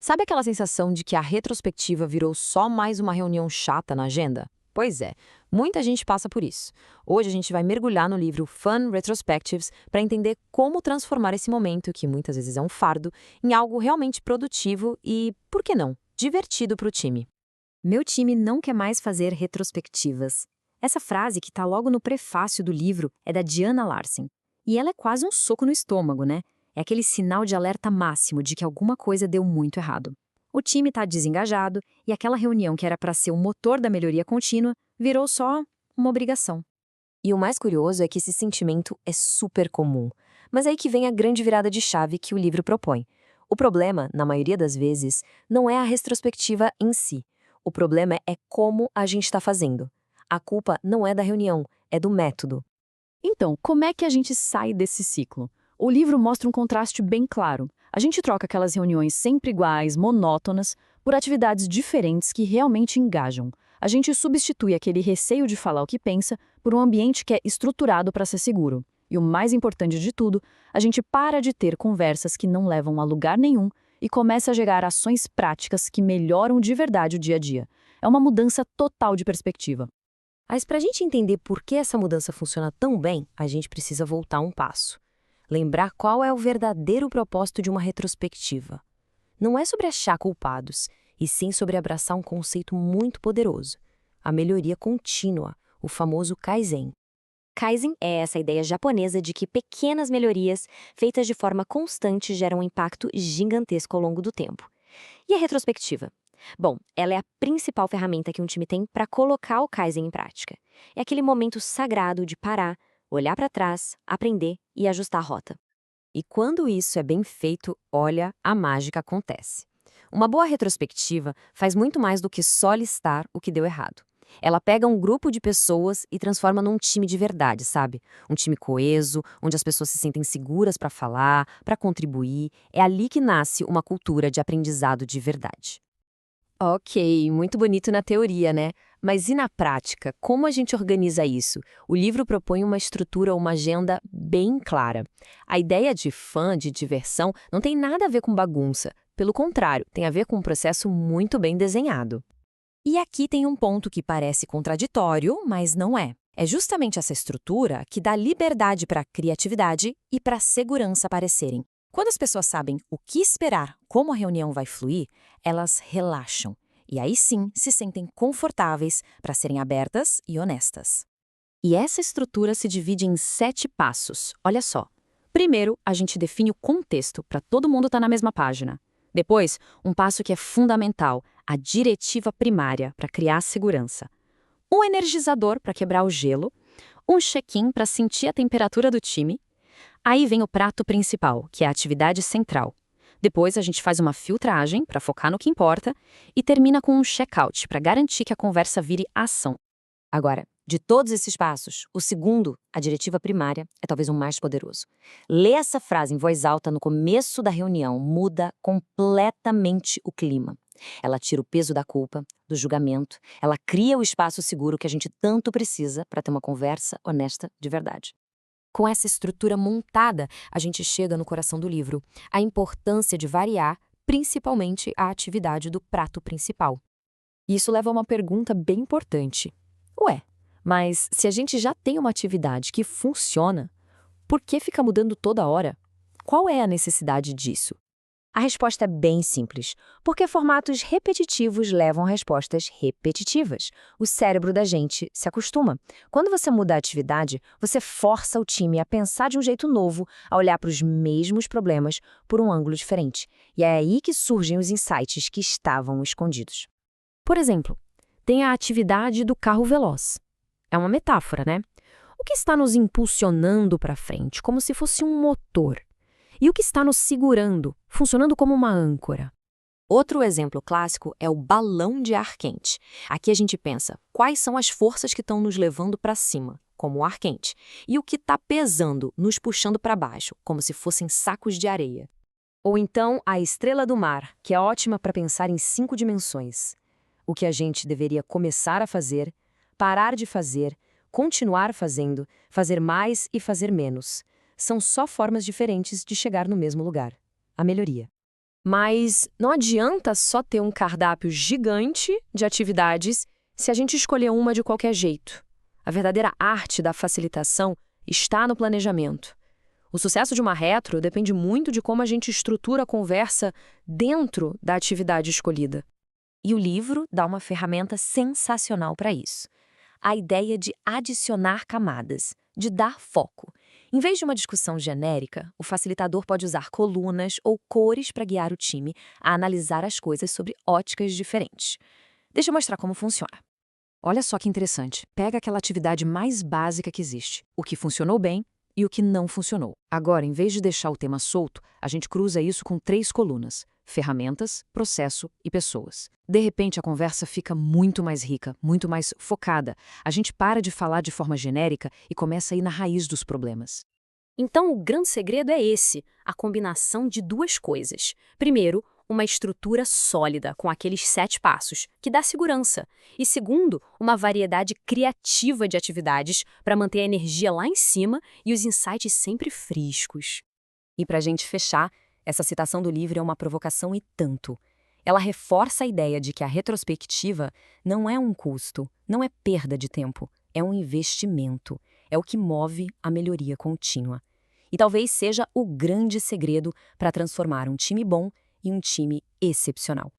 Sabe aquela sensação de que a retrospectiva virou só mais uma reunião chata na agenda? Pois é, muita gente passa por isso. Hoje a gente vai mergulhar no livro Fun Retrospectives para entender como transformar esse momento, que muitas vezes é um fardo, em algo realmente produtivo e, por que não, divertido para o time. Meu time não quer mais fazer retrospectivas. Essa frase que está logo no prefácio do livro é da Diana Larsen. E ela é quase um soco no estômago, né? É aquele sinal de alerta máximo de que alguma coisa deu muito errado. O time está desengajado e aquela reunião que era para ser o motor da melhoria contínua virou só uma obrigação. E o mais curioso é que esse sentimento é super comum. Mas é aí que vem a grande virada de chave que o livro propõe. O problema, na maioria das vezes, não é a retrospectiva em si. O problema é como a gente está fazendo. A culpa não é da reunião, é do método. Então, como é que a gente sai desse ciclo? O livro mostra um contraste bem claro. A gente troca aquelas reuniões sempre iguais, monótonas, por atividades diferentes que realmente engajam. A gente substitui aquele receio de falar o que pensa por um ambiente que é estruturado para ser seguro. E o mais importante de tudo, a gente para de ter conversas que não levam a lugar nenhum e começa a gerar ações práticas que melhoram de verdade o dia a dia. É uma mudança total de perspectiva. Mas para a gente entender por que essa mudança funciona tão bem, a gente precisa voltar um passo. Lembrar qual é o verdadeiro propósito de uma retrospectiva. Não é sobre achar culpados, e sim sobre abraçar um conceito muito poderoso: a melhoria contínua, o famoso Kaizen. Kaizen é essa ideia japonesa de que pequenas melhorias feitas de forma constante geram um impacto gigantesco ao longo do tempo. E a retrospectiva? Bom, ela é a principal ferramenta que um time tem para colocar o Kaizen em prática. É aquele momento sagrado de parar, olhar para trás, aprender e ajustar a rota. E quando isso é bem feito, olha, a mágica acontece. Uma boa retrospectiva faz muito mais do que só listar o que deu errado. Ela pega um grupo de pessoas e transforma num time de verdade, sabe? Um time coeso, onde as pessoas se sentem seguras para falar, para contribuir. É ali que nasce uma cultura de aprendizado de verdade. Ok, muito bonito na teoria, né? Mas e na prática? Como a gente organiza isso? O livro propõe uma estrutura, uma agenda bem clara. A ideia de fã, de diversão, não tem nada a ver com bagunça. Pelo contrário, tem a ver com um processo muito bem desenhado. E aqui tem um ponto que parece contraditório, mas não é. É justamente essa estrutura que dá liberdade para a criatividade e para a segurança aparecerem. Quando as pessoas sabem o que esperar, como a reunião vai fluir, elas relaxam. E aí sim se sentem confortáveis para serem abertas e honestas. E essa estrutura se divide em 7 passos. Olha só. Primeiro, a gente define o contexto para todo mundo estar na mesma página. Depois, um passo que é fundamental, a diretiva primária para criar segurança. Um energizador para quebrar o gelo. Um check-in para sentir a temperatura do time. Aí vem o prato principal, que é a atividade central. Depois a gente faz uma filtragem para focar no que importa e termina com um check-out para garantir que a conversa vire ação. Agora, de todos esses passos, o segundo, a diretiva primária, é talvez o mais poderoso. Ler essa frase em voz alta no começo da reunião muda completamente o clima. Ela tira o peso da culpa, do julgamento, ela cria o espaço seguro que a gente tanto precisa para ter uma conversa honesta de verdade. Com essa estrutura montada, a gente chega no coração do livro, a importância de variar, principalmente a atividade do prato principal. Isso leva a uma pergunta bem importante. Ué, mas se a gente já tem uma atividade que funciona, por que fica mudando toda hora? Qual é a necessidade disso? A resposta é bem simples, porque formatos repetitivos levam a respostas repetitivas. O cérebro da gente se acostuma. Quando você muda a atividade, você força o time a pensar de um jeito novo, a olhar para os mesmos problemas por um ângulo diferente. E é aí que surgem os insights que estavam escondidos. Por exemplo, tem a atividade do carro veloz. É uma metáfora, né? O que está nos impulsionando para frente, como se fosse um motor? E o que está nos segurando, funcionando como uma âncora? Outro exemplo clássico é o balão de ar quente. Aqui a gente pensa, quais são as forças que estão nos levando para cima, como o ar quente, e o que está pesando, nos puxando para baixo, como se fossem sacos de areia. Ou então a estrela do mar, que é ótima para pensar em 5 dimensões. O que a gente deveria começar a fazer, parar de fazer, continuar fazendo, fazer mais e fazer menos. São só formas diferentes de chegar no mesmo lugar, a melhoria. Mas não adianta só ter um cardápio gigante de atividades se a gente escolher uma de qualquer jeito. A verdadeira arte da facilitação está no planejamento. O sucesso de uma retro depende muito de como a gente estrutura a conversa dentro da atividade escolhida. E o livro dá uma ferramenta sensacional para isso. A ideia de adicionar camadas, de dar foco. Em vez de uma discussão genérica, o facilitador pode usar colunas ou cores para guiar o time a analisar as coisas sobre óticas diferentes. Deixa eu mostrar como funciona. Olha só que interessante. Pega aquela atividade mais básica que existe, o que funcionou bem e o que não funcionou. Agora, em vez de deixar o tema solto, a gente cruza isso com 3 colunas: ferramentas, processo e pessoas. De repente, a conversa fica muito mais rica, muito mais focada. A gente para de falar de forma genérica e começa a ir na raiz dos problemas. Então, o grande segredo é esse, a combinação de duas coisas. Primeiro, uma estrutura sólida, com aqueles 7 passos, que dá segurança. E segundo, uma variedade criativa de atividades para manter a energia lá em cima e os insights sempre frescos. E para a gente fechar, essa citação do livro é uma provocação e tanto. Ela reforça a ideia de que a retrospectiva não é um custo, não é perda de tempo, é um investimento. É o que move a melhoria contínua. E talvez seja o grande segredo para transformar um time bom em um time excepcional.